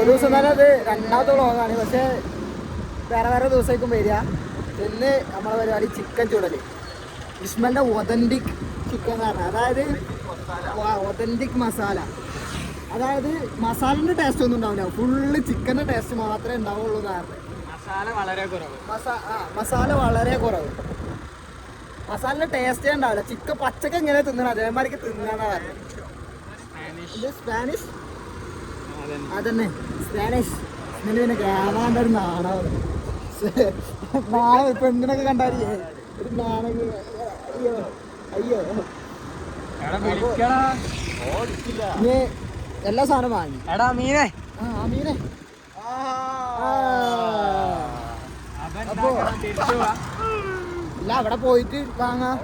ഒരു ദിവസം തന്നെ അത് രണ്ടാമത്തെ വ്ളോഗാണ്. പക്ഷേ വേറെ ദിവസമായിരിക്കും വരിക. ഇന്ന് നമ്മളെ പരിപാടി ചിക്കൻ ചുടൽ. ഇസ്മന്റെ ഒതന്റിക് ചിക്കൻ എന്ന് പറഞ്ഞാൽ അതായത് ഒതന്റിക് മസാല. അതായത് മസാലൻ്റെ ടേസ്റ്റ് ഒന്നും ഉണ്ടാവില്ല, ഫുള്ള് ചിക്കൻ്റെ ടേസ്റ്റ് മാത്രമേ ഉണ്ടാവുള്ളൂ എന്നാണ്. മസാല വളരെ കുറവ്. മസാലൻ്റെ ടേസ്റ്റേ ഉണ്ടാവില്ല. ചിക്കൻ പച്ചക്ക് എങ്ങനെ തിന്നണം അതേമാതിരിക്ക് തിന്നാന്നാ പറഞ്ഞത്. ഇത് സ്പാനിഷ് അതന്നെ സ്പാനിഷ്. ഇതിന് പിന്നെ ഗ്രാമാൻ്റെ ഒരു നാടാണ്. നാളെ പെണ്ണിനൊക്കെ കണ്ടാലേ ഒരു നാണൊക്കെ. അയ്യോ ഇനി എല്ലാ സാധനം വാങ്ങി. എടാ മീനെ മീനെ ഇല്ല, അവിടെ പോയിട്ട് വാങ്ങാം.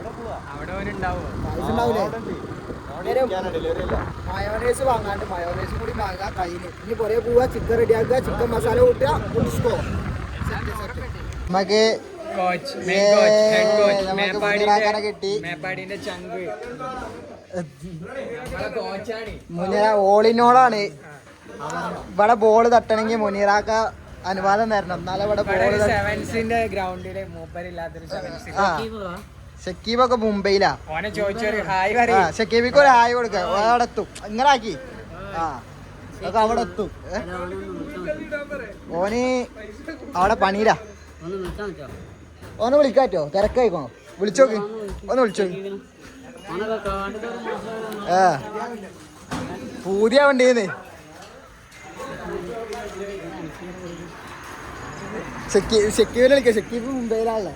പൈസ ഉണ്ടാവൂലേ? മയോനൈസ് വാങ്ങാണ്ട് മയോനൈസ് കൂടി വാങ്ങാം കയ്യില്. ഇനി പുറകെ പോവാ, ചിക്കൻ റെഡിയാക്കുക, ചിക്കൻ മസാല കൂട്ടുക, കുടിച്ചോ. നമുക്ക് കിട്ടി മുനീറ ഓളിനോളാണ്. ഇവിടെ ബോള് തട്ടണമെങ്കിൽ മുനീറാക്ക അനുവാദം തരണം, എന്നാലും ഇവിടെ ബോള്. ഷക്കീബൊക്കെ മുംബൈയിലാ. ഷക്കീബിക്ക് ഒരു ഹായ് കൊടുക്ക, അവിടെ എത്തും. ഇങ്ങനെ ആക്കി അതൊക്കെ അവിടെ എത്തും. ഓന് അവിടെ പണിയിലാ. ഓനെ വിളിക്കാറ്റോ? തിരക്കായിക്കോണോ? വിളിച്ചോക്ക്, ഒന്ന് വിളിച്ചോക്ക്. പുതിയ വണ്ടിന്ന് ഷക്കീബിനെ വിളിക്കാം. ഷക്കീബ് മുംബൈയിലാണല്ലേ.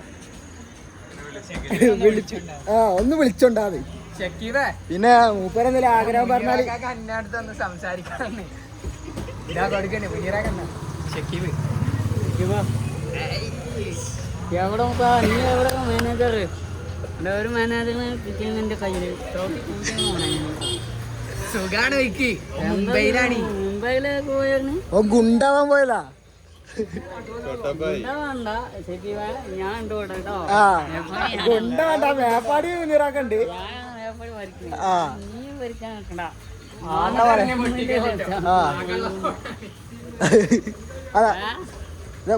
ഒന്ന് വിളിച്ചോണ്ടാ മതി. പിന്നെ മൂപ്പരെന്തെങ്കിലും ആഗ്രഹം പറഞ്ഞാല് എവിടെ നീ എവിടെ മാനേജർ? ഒരു മാനേജറിന് കിട്ടിയതിന്റെ കയ്യില് സുഖാണ്. മുംബൈയിലാണ്. മുംബൈയിലേക്ക് പോയിരുന്നു. ഗുണ്ടാവാൻ പോയതാ. ഞാൻ ഉണ്ട് ഇവിടെ കേട്ടോ. ഗുണ്ട വേണ്ട, മേപ്പാടി മുന്നീറാക്കണ്ട്. നീ ഭരിക്കാൻ നിൽക്കണ്ട. അതാ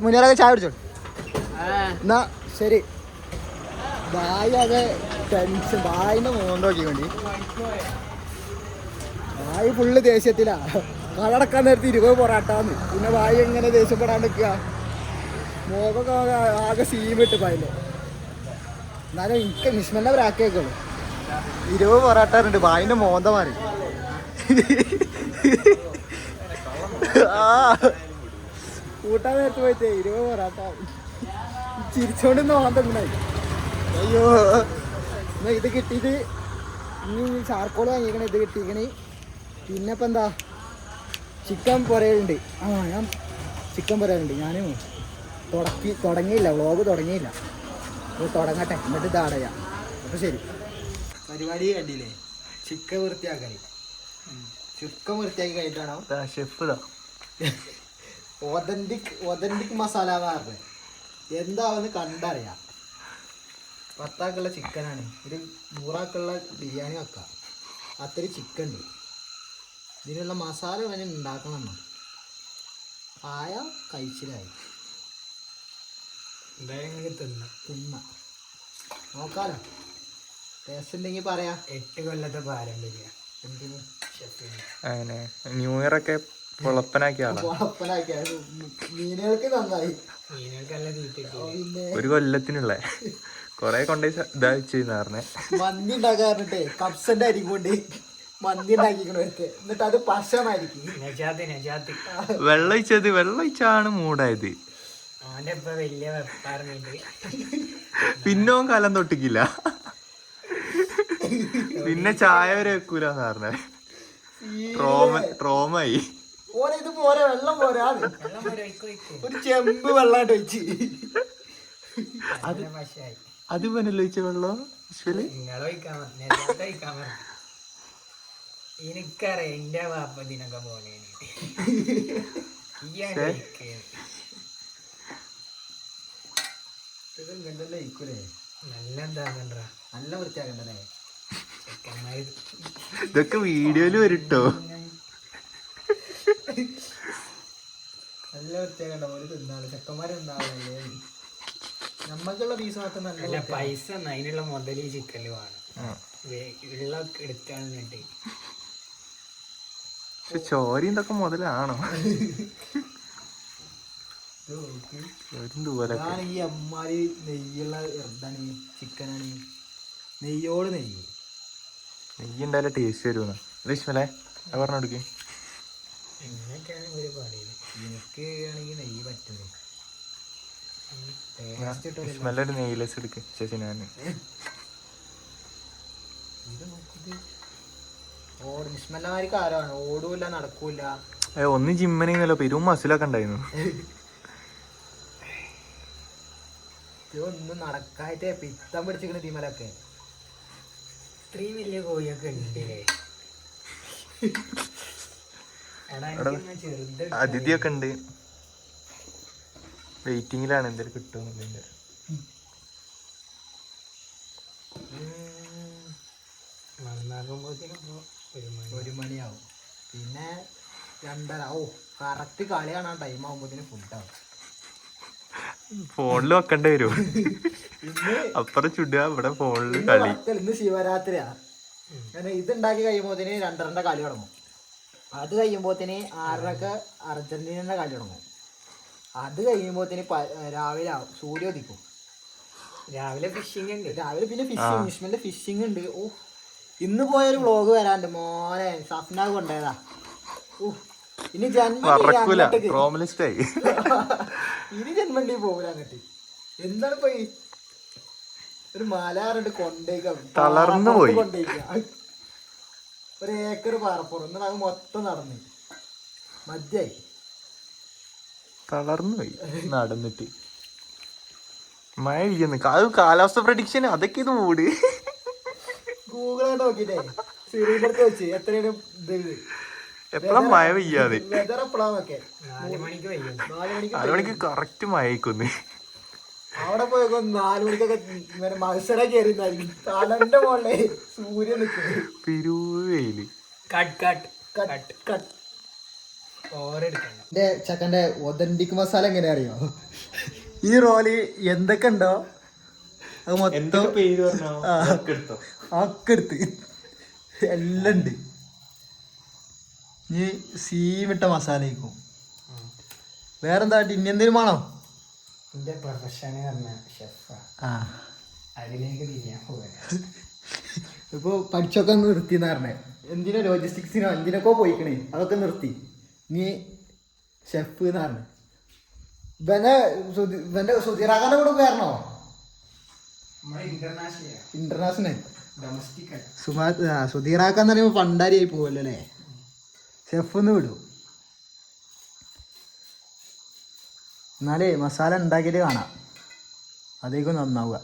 മുന്നീറൊക്കെ ചായ കുടിച്ചോ. എന്നാ ശരി. ബായ് അത് ടെൻഷൻ. ബായിന്റെ മോന്തോക്കി വേണ്ടി ബായ് ഫുള്ള് ദേഷ്യത്തിലാ. കടടക്കാൻ നേരത്തെ 20 പൊറാട്ടാന്ന്. പിന്നെ ബായ് എങ്ങനെ ദേഷ്യപ്പെടാണ്ടിരിക്കുക? മുഖമൊക്കെ ആകെ സീമിട്ട് പായല്ലോ. എന്നാലും എനിക്ക് നിഷ്മന്റെ പ്രാക്കേക്കുള്ളൂ. 20 പൊറാട്ടുണ്ട്. ബായിന്റെ മോന്ത മാറി. കൂട്ടാൻ നേരത്ത് പോയിട്ടേ 20 പൊറാട്ട ചിരിച്ചോണ്ട് മോന്തണ്ടായി. അയ്യോ, എന്നാ ഇത് കിട്ടിയിട്ട് ഇനി ചാർക്കോൾ വാങ്ങിക്കണേ. ഇത് കിട്ടിക്കണേ. പിന്നെ ഇപ്പം എന്താ, ചിക്കൻ പൊരയുണ്ട്. ഞാൻ ചിക്കൻ പൊരയുണ്ട്. ഞാൻ തുടങ്ങിയില്ല, വ്ളോഗ് തുടങ്ങിയില്ല. അപ്പോൾ തുടങ്ങട്ടെ, എന്നിട്ട് ഇതാടയാ. അപ്പോൾ ശരി. പരിപാടി കണ്ടില്ലേ? ചിക്കൻ വൃത്തിയാക്കാൻ. ചിക്കൻ വൃത്തിയാക്കി കഴിഞ്ഞിട്ടാണോ ഷെഫ് ഒതന്റിക് മസാല എന്ന് പറഞ്ഞത്. എന്താവെന്ന് കണ്ടറിയാം. 10 ആൾക്കുള്ള ചിക്കനാണ്. ഒരു 100 ആൾക്കുള്ള ബിരിയാണി വെക്കാം. അത്രയും ചിക്കൻ ഉണ്ട്. ഇതിനുള്ള മസാല വേണേൽ ഉണ്ടാക്കണം. ആയ കഴിച്ചിലായി. തിന്ന നോക്കാലോ. ടേസ്റ്റ് ഉണ്ടെങ്കിൽ പറയാം. 8 കൊല്ലത്തെ പാരമ്പര്യം. എന്തിന് അങ്ങനെ ന്യൂ ഇയർ ഒക്കെ പൊളപ്പനാക്കിയ മീനുകൾക്ക് നന്നായി. ഒരു കൊല്ലത്തിനുള്ള കൊറേ കൊണ്ടേ ഇതാ പറഞ്ഞേ. മന്തി ഉണ്ടാക്കാറിട്ടെ കപ്സന്റെ അരി കൊണ്ട് മന്തി ഉണ്ടാക്കിക്കണവർക്ക്. എന്നിട്ട് അത് പശമായിരിക്കും. വെള്ളൊഴിച്ചാണ് മൂടായത്. പിന്നെ കലം തൊട്ടിക്കില്ല. പിന്നെ ചായ വരെ വെക്കൂലെന്ന് പറഞ്ഞേ. ട്രോമായി. ഓനെ ഇത് പോരാ, വെള്ളം പോരാ. ഒരു ചെമ്പ് വെള്ളമായിട്ട് വെച്ച് അത് പനല്ലോ ഒഴിച്ച വെള്ളം. എനിക്കറിയാം എന്റെ വാപ്പതിനൊക്കെ പോണേന്. നല്ല എന്താ നല്ല വൃത്തിയാക്കണ്ടല്ലേ? ഇതൊക്കെ വീഡിയോയില് വരട്ടോ. നല്ല വൃത്തിയാക്കണ്ട പോലെ തിന്നാള് ചെക്കന്മാര് തിന്നാളല്ലേ നമ്മക്കുള്ള പീസ് മാത്രം അല്ല നല്ല പൈസ അതിനുള്ള മുതൽ ഈ ചിക്കനിൽ വേണം ഉള്ള എടുത്താണ് വേണ്ടി. പക്ഷെ ചോരയും ഇതൊക്കെ മുതലാണോ? ഞാൻ ഈ അമ്മാരി നെയ്യുള്ള എന്താണ് ചിക്കനാണ് നെയ്യോട് നെയ്യ് നെയ്യുണ്ടായാലേ ടേസ്റ്റ് വരുമെന്ന് രശ്മലേ അത് പറഞ്ഞു കൊടുക്കേ. ഇങ്ങനെയൊക്കെയാണ് ഇവര് പറയുന്നത്. എനിക്ക് ആണെങ്കിൽ നെയ്യ് പറ്റുള്ളൂ. രശ്മലൊരു നെയ്യിലെസ് എടുക്ക് ചേച്ചി. ഞാൻ നിഷ്മല്ലമാർക്ക് ആരാണ് ഓടൂല നടക്കൂല. ഒന്നും ജിമ്മനെന്നല്ലോ പെരും മസിലൊക്കെ ഉണ്ടായിരുന്നു. ഒന്നും നടക്കായിട്ട് പിത്തം പിടിച്ചിരിക്കണ ടീമലൊക്കെ. ഇത്രയും വലിയ കോഴിയൊക്കെ ഉണ്ട്. അതിഥിയൊക്കെ ഉണ്ട്, വെയിറ്റിങ്ങിലാണ് എന്തായാലും കിട്ടുമെന്നില്ല. നന്നാകുമ്പോഴത്തേനും 1 മണിയാവും. പിന്നെ 2:30. ഓ കറക്റ്റ് കളി കാണാൻ ടൈം ആകുമ്പോഴത്തേനും ഫുഡാവും. ഫോണിൽ വെക്കേണ്ടി വരും. അപ്പുറം ചുടുക, ഇവിടെ ഫോണില് കളി. ഇന്ന് ശിവരാത്രിയാ. കാരണം ഇതുണ്ടാക്കി കഴിയുമ്പോഴത്തേന് 2:30 കളി തുടങ്ങും. അത് കഴിയുമ്പോഴത്തേന് 6:30 അർജന്റീനയുടെ കളി തുടങ്ങും. അത് കഴിയുമ്പോഴത്തേന് രാവിലെ ആവും, സൂര്യ ഉദിക്കും. രാവിലെ ഫിഷിംഗ് ഉണ്ട്. രാവിലെ പിന്നെ ഫിഷിംഗ്, വിഷ്മന്റെ ഫിഷിംഗ് ഉണ്ട്. ഓ ഇന്ന് പോയൊരു വ്ളോഗ് വരാണ്ട് മോനെ സപ്ന കൊണ്ടേതാ. ഓ ഇനി ഇനി ജന്മണ്ടി പോകൂല അങ്ങോട്ട്. എന്താണ് ഇപ്പൊ ഒരു മലയാറുണ്ട് കൊണ്ടേക്കാം, തളർന്നു പോയി. കൊണ്ടേക്കാം 1 ഏക്കർ പാറപ്പുറം. എന്നിട്ട് അത് മൊത്തം നടന്ന് മദ്യായി തളർന്നു പോയി നടന്നിട്ട്. മഴ പെയ്യുന്നു. അത് കാലാവസ്ഥ പ്രഡിക്ഷൻ അതൊക്കെ ഇത് മൂട്. ഗൂഗിളായിട്ട് നോക്കിട്ടേ സിറിയിലെടുത്ത് വെച്ച് എത്രയാണ് ഇത് എപ്പോഴാ മഴ പെയ്യാതെ. വെതർ എപ്പോഴാന്നൊക്കെ 4 മണിക്ക് വയ്യും. 4 മണിക്ക് 4 മണിക്ക് കറക്റ്റ് മഴയ്ക്കൊന്ന്. അവിടെ പോയപ്പോ 4 മണിക്കൊക്കെ മത്സരം കയറിന്നായിരിക്കും. തലന്റെ മുകളിലെ സൂര്യൻ നിൽക്കുന്നത്. പെരുവെയില്. എന്റെ ചക്കന്റെ ഒതന്റിക് മസാല എങ്ങനെ അറിയോ? ഈ റോല് എന്തൊക്കെ ഉണ്ടോ അത് മൊത്തം ആക്കെടുത്ത് എല്ലാം ഉണ്ട്. ഇനി സീമിട്ട മസാലയ്ക്കും വേറെന്താ ഇനി എന്തെങ്കിലും വേണോ? എന്റെ പ്രൊഫഷൻ പറഞ്ഞ ഷെഫ്. അതിലേക്ക് തിരിയാൻ പോകാൻ ഇപ്പൊ പഠിച്ചൊക്കെ നിർത്തിന്ന് പറഞ്ഞേ. എന്തിനോ ലോജിസ്റ്റിക്സിനോ എന്തിനൊക്കെ പോയിക്കണേ, അതൊക്കെ നിർത്തി. ഇനി ഷെഫ് എന്ന് പറഞ്ഞു. ഇവന്റെ സുധീറാക്കാന്റെ കൂടെ കയറണോ? ഇന്റർനാഷണൽ സുധീറാക്കാന്ന് പറയുമ്പോ പണ്ടാരിയായി പോവല്ലോ അല്ലേ. ഷെഫ് ഒന്ന് വിടും. എന്നാലേ മസാല ഉണ്ടാക്കിയിട്ട് കാണാം, അതേക്കും നന്നാവുക.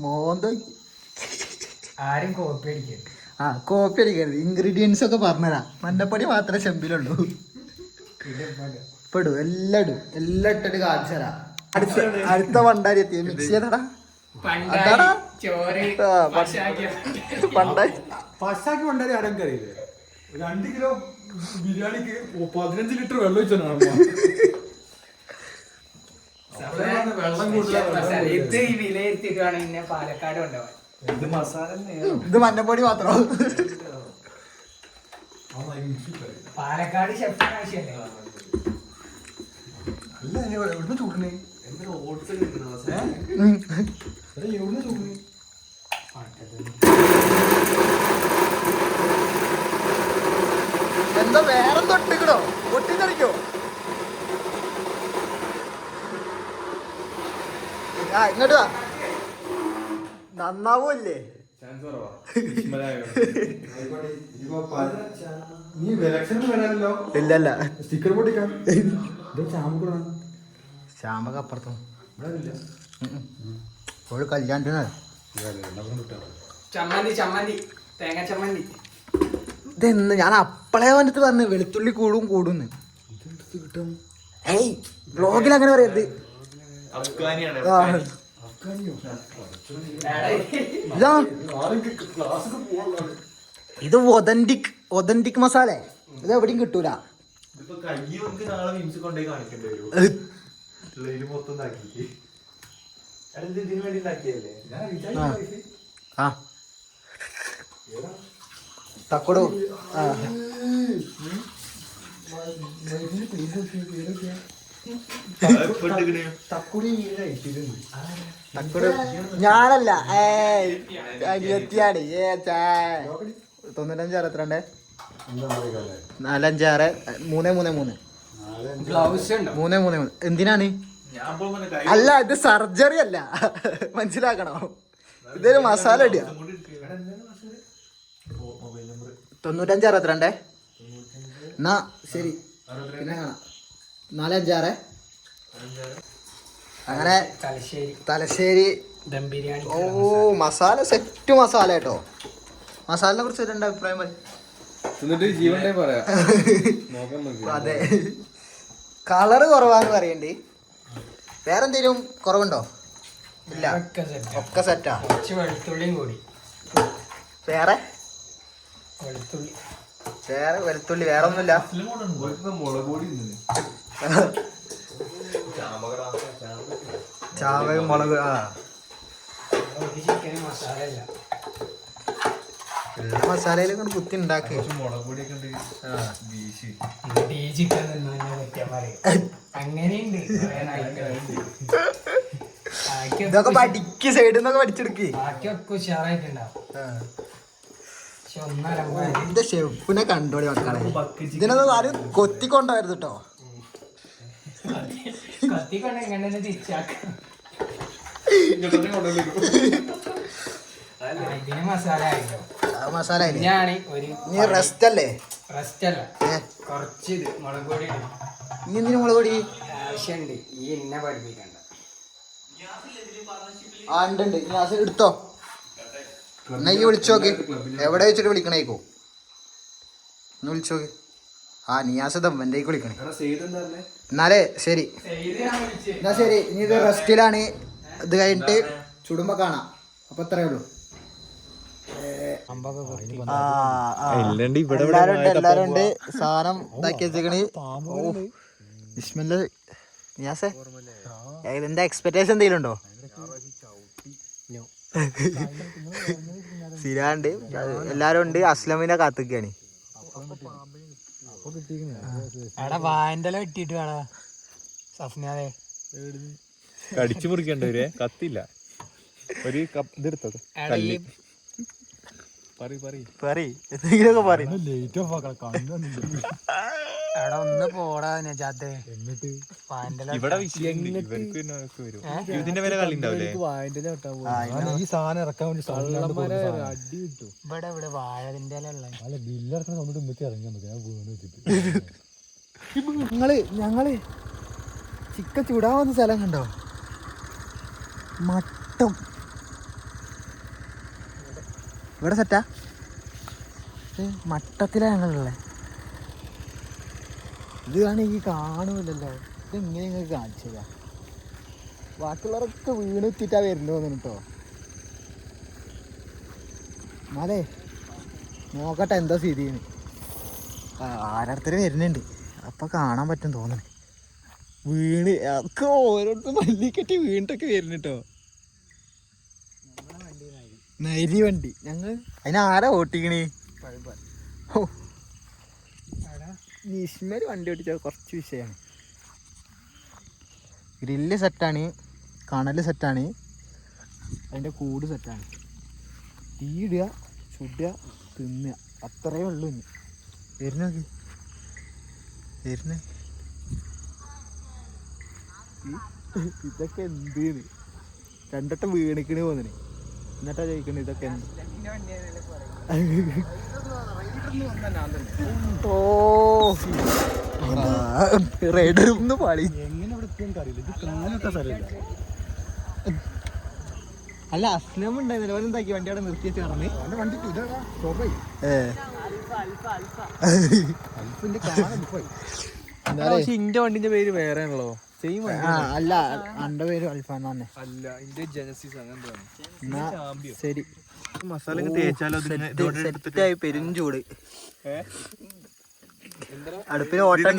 മോന്തോ ആരും കോപ്പി അടിക്കരുത്. കോപ്പി അടിക്കരുത്. ഇൻഗ്രീഡിയൻസ് ഒക്കെ പറഞ്ഞുതരാം. മഞ്ഞപ്പൊടി മാത്രമേ ചെമ്പിലുള്ളൂ. ഇപ്പൊ ഇടും, എല്ലാം ഇടും. എല്ലാം ഇട്ടിട്ട് കാണിച്ചു തരാം. അടുത്ത പണ്ടാരി എത്തി. മിക്സ് ചെയ്തടാ പണ്ടാരി. പശാക്കി പണ്ടാരി ആരും അറിയില്ലേ? 2 കിലോ ബിരിയാണിക്ക് 15 ലിറ്റർ വെള്ളം ഒഴിച്ചാണ്. വെള്ളം ഇത് ഈ വിലയിരുത്തിയിട്ടാണ് ഇന്നെ പാലക്കാട് കൊണ്ടുപോകാൻ. ഇത് മഞ്ഞപ്പൊടി മാത്രം. പാലക്കാട് ഷെഫിന് ആവശ്യമല്ലേ? അല്ല എവിടുന്ന് ചൂടണേ? എവിടുന്ന് ചൂടണേ? എന്താ വേറെ തൊട്ടിക്കണോ? പൊട്ടിത്തെറിക്കോ? ഇങ്ങോട്ട് വാ. നന്നാവൂല്ലേ? നീ ഇലക്ഷന് വരാനല്ലോ. ഇല്ലല്ല, സ്റ്റിക്കർ പൊട്ടിക്കാം. ശ്യാമക്ക് അപ്പുറത്തും ഒരു കല്യാണത്തിന് ചമ്മന്തി തേങ്ങ ചമ്മന്തി. ഇതെന്ന് ഞാൻ അപ്പളേ വന്നിട്ട് പറഞ്ഞു വെളുത്തുള്ളി കൂടുന്ന്. ഏയ് ബ്ലോഗിൽ അങ്ങനെ പറയരുത്. ഇത് ഒതന്റിക് മസാല. ഇത് എവിടെയും കിട്ടൂല. ഇതിപ്പോ കൈ നമുക്ക് നാളെ വിംസ് കൊണ്ടുപോയി കാണിക്കേണ്ടി വരും. ഉള്ളതില് മൊത്തം ഇതാക്കിയിട്ട്. അത് ഇതിന് വേണ്ടി ഉണ്ടാക്കിയല്ലേ? ആ തക്കോട് ഞാനല്ല 25 95 62 456 333 ഗ്ലൗസ് ഉണ്ടോ? 333 എന്തിനാണ്? അല്ല ഇത് സർജറി അല്ല, മനസ്സിലാക്കണോ? ഇതൊരു മസാല ഇടുക. 95 62 എന്നാ ശരി, പിന്നെ കാണാം. 456 അങ്ങനെ തലശ്ശേരി ദം ബിരിയാണി. ഓ മസാല സെറ്റ് മസാല കേട്ടോ. മസാലിനെ കുറിച്ച് എൻ്റെ അഭിപ്രായം മതി. എന്നിട്ട് ജീവന്റെ പറയാ. അതെ, കളറ് കുറവാന്ന് പറയണ്ടി. വേറെ എന്തെങ്കിലും കുറവുണ്ടോ? ഇല്ല, ഒക്കെ സെറ്റാ. കുറച്ച് വെളുത്തുള്ളിയും കൂടി. വേറെ വെളുത്തുള്ളി വെളുത്തുള്ളി വേറെ ഒന്നുമില്ല. മുളക് പൊടി ചാവക മുളക്. ആ ഒരു ചിക്കന് മസാല ഇല്ല. എല്ലാ മസാലയിലും കുത്തി ഉണ്ടാക്കി. മുളക് പൊടിയൊക്കെ ഉണ്ട്. വീശി ഈ ചിക്കൻ തിന്നാൻ പറ്റിയാ പറയും. അങ്ങനെയുണ്ട് ഇതൊക്കെ പഠിക്ക്, സൈഡിൽ നിന്നൊക്കെ പഠിച്ചെടുക്ക്. ബാക്കിയൊക്കെ ഉഷാറായിട്ടുണ്ടാവും. പക്ഷെ ഒന്നരമ്പോ എന്റെ ഷെഫിനെ കണ്ടോളി മക്കളെ. ഇതിനൊന്നും ആരും കൊത്തിക്കൊണ്ടായിരുന്നു കേട്ടോ. കത്തിക്കൊണ്ട് എങ്ങനെ തിരിച്ചാക്കാം. ഇതിന് മസാല ആയിട്ടോ. മസാല ഞാൻ ഒരു നീ റെസ്റ്റ് അല്ലേ? റെസ്റ്റ് അല്ല, കുറച്ച് ഇത് മുളക് പൊടി ഇടും. നീ എന്തിനു മുളക് പൊടി ആവശ്യമുണ്ട്. ഈ എന്നെ പഠിപ്പിക്കണ്ട. ആ ഉണ്ട് ഗ്യാസ് എടുത്തോ. എന്നാ ഈ വിളിച്ചോക്ക്. എവിടെ വെച്ചിട്ട് വിളിക്കണേക്കോ ഒന്ന് വിളിച്ചോക്ക്. ആ നിയാസ് ദമ്മൻ്റെ വിളിക്കണേ. എന്നാലേ ശരി, എന്നാ ശരി. ഇനി ഇത് റെസ്റ്റിലാണ്. ഇത് കഴിഞ്ഞിട്ട് ചുടുമ്പോ കാണാം. അപ്പൊ അത്രേ ഉള്ളൂ. എല്ലാരും ഉണ്ട്. സാധനം ഇതാക്കി വെച്ചേക്കണ്. നിയാസേ എന്താ എക്സ്പെക്ടേഷൻ എന്തെങ്കിലും ഉണ്ടോ? സ്ഥിരാണ്ട് എല്ലാരും ഉണ്ട്. അസ്ലമിനെ കാത്തിക്കാണ്. വായന്റെ വെട്ടിട്ട് വേണ സഫ്നാതെ കടിച്ചു മുറിക്കണ്ടവരെ കത്തില്ല. ഒരു ഇതെടുത്തോ എന്തെങ്കിലുമൊക്കെ പറയും. എടാ ഒന്ന് പോടാ നജാത്തെ. ഇവിടെ വിഷയം ഇതിന്റെ വില കളി ഉണ്ടാവില്ലേ? ഈ സാധനം ഇറക്കാൻ വേണ്ടി ഇവിടെ ഇവിടെ വാഴതിന്റെ ഞങ്ങള് ചിക്കൻ ചൂടാൻ വന്ന സ്ഥലം കണ്ടോ? മട്ടം ഇവിടെ സെറ്റാ. മട്ടത്തിലാ ഞങ്ങളുള്ളത്. ഇത് ആണെങ്കിൽ കാണൂലല്ലോ. ഇതെങ്ങനെ നിങ്ങൾക്ക് കാണിച്ചതാ? ബാക്കിയുള്ളവരൊക്കെ വീണെത്തിട്ടാ വരുന്നു തോന്നുന്നു കേട്ടോ. അതെ നോക്കട്ടെ എന്താ സ്ഥിതിന്ന്. ആരടുത്തൊരു വരുന്നുണ്ട്, അപ്പൊ കാണാൻ പറ്റും തോന്നണേ. വീണ് ഒക്കെ ഓരോരുത്തർ മല്ലിക്കെട്ടി വീണിട്ടൊക്കെ വരുന്നുട്ടോ. നരി വണ്ടി ഞങ്ങൾ അതിനാരാ ഓട്ടിക്കണേ? ഓ നിഷ്മേൽ വണ്ടി ഓടിച്ചാൽ കുറച്ച് വിഷയമാണ്. ഗ്രില്ല് സെറ്റാണ്, കണല് സെറ്റാണ്, അതിൻ്റെ കൂട് സെറ്റാണ്. തീയിടുക, ചുടുക, തിന്നുക, അത്രയേ ഉള്ളൂ. ഇനി വരുന്നോക്ക് വരുന്നേ. ഇതൊക്കെ എന്ത് രണ്ടട്ടം വീണിക്കണ് പോകുന്നേ. എന്നിട്ടാ ചോദിക്കണേ ഇതൊക്കെ എന്ത്? ഓ റൈഡറൊന്ന് പാളി. അല്ല അസ്ലം ഉണ്ടായിരുന്നില്ല, ഓൻ എന്താക്കി വണ്ടി അവിടെ നിർത്തി വെച്ച് നടന്ന്. ഇന്റെ വണ്ടിന്റെ പേര് വേറെ ആണല്ലോ. അല്ല എന്റെ പേര് അൽഫാൻ തന്നെ. ശരി മസാല തേച്ചാലോ? സെറ്റായി. പെരും ചൂട്. അടുപ്പിന് ഓട്ടം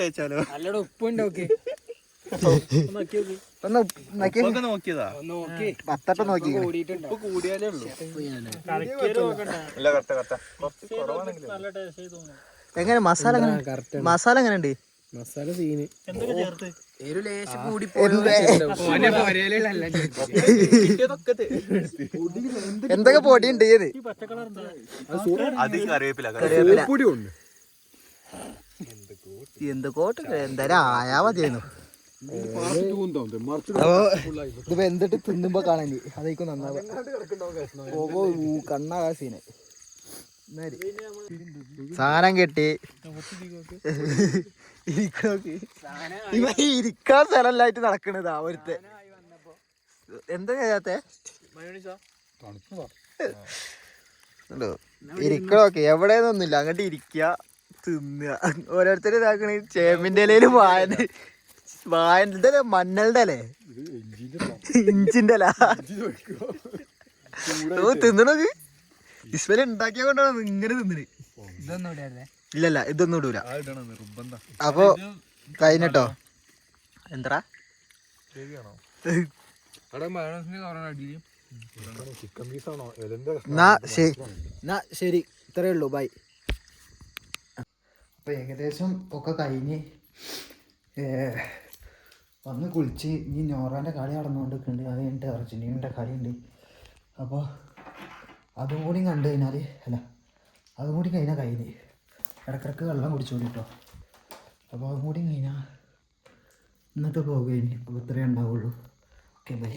തേച്ചാലോ നല്ലോണം ഉപ്പുണ്ടോക്കെ ഒന്ന് നോക്കി നോക്കിയതാ നോക്കി പത്തട്ടം നോക്കി കൂടിയിട്ടുണ്ടോ കൂടിയാലേ ഉള്ളൂ എങ്ങനെ മസാല മസാല എങ്ങനെ ഉണ്ട് മസാല സീന് എന്തൊക്കെ പൊടി ഉണ്ട് അത് കറിവേപ്പില എന്തൊക്കെ എന്തായാലും ആയാ മതിയായിരുന്നു അപ്പൊ ഇതിപ്പോ എന്തിട്ട് തിന്നുമ്പോ കാണാൻ അതേക്കും നന്നാവും കണ്ണാകാ സീന് സാധനം കെട്ടി ഇരിക്കാൻ സ്ഥലല്ലായിട്ട് നടക്കണതാ ഒരുത്തെ എന്താ ചെയ്യാത്തെ ഇരിക്കണോക്കെ എവിടെയൊന്നുമില്ല അങ്ങോട്ട് ഇരിക്കുക തിന്നുക ഓരോരുത്തർ ഇതാക്കണ ചേമ്പിന്റെ ഇലയില് വായന്റെ മഞ്ഞളുടെ അല്ലേ ഇഞ്ചിന്റെ അല്ല തിന്നണത് ഇസ്മല് ഉണ്ടാക്കിയ കൊണ്ടാണ് ഇങ്ങനെ തിന്നിന് ഇല്ലല്ല ഇതൊന്നും ഇടൂല അപ്പൊ കഴിഞ്ഞട്ടോ എന്താ ശരി ഇത്രയേ ഉള്ളൂ ബൈ. അപ്പൊ ഏകദേശം ഒക്കെ കഴിഞ്ഞ് വന്ന് കുളിച്ച് ഇനി നോറാൻ്റെ കളി നടന്നുകൊണ്ടിരിക്കുന്നുണ്ട്. അത് കഴിഞ്ഞിട്ട് അർജൻറ്റീനയുടെ കളിയുണ്ട്. അപ്പോൾ അതും കൂടി കണ്ടു കഴിഞ്ഞാൽ അതും കൂടി കഴിഞ്ഞാൽ കഴിഞ്ഞ് ഇടക്കിടക്ക് വെള്ളം കുടിച്ചോളൂ കേട്ടോ. അപ്പോൾ അതും കൂടി കഴിഞ്ഞാൽ ഇന്നത്തെ പോകുക. അപ്പോൾ ഇത്രയേ ഉണ്ടാവുള്ളൂ. Okay bye.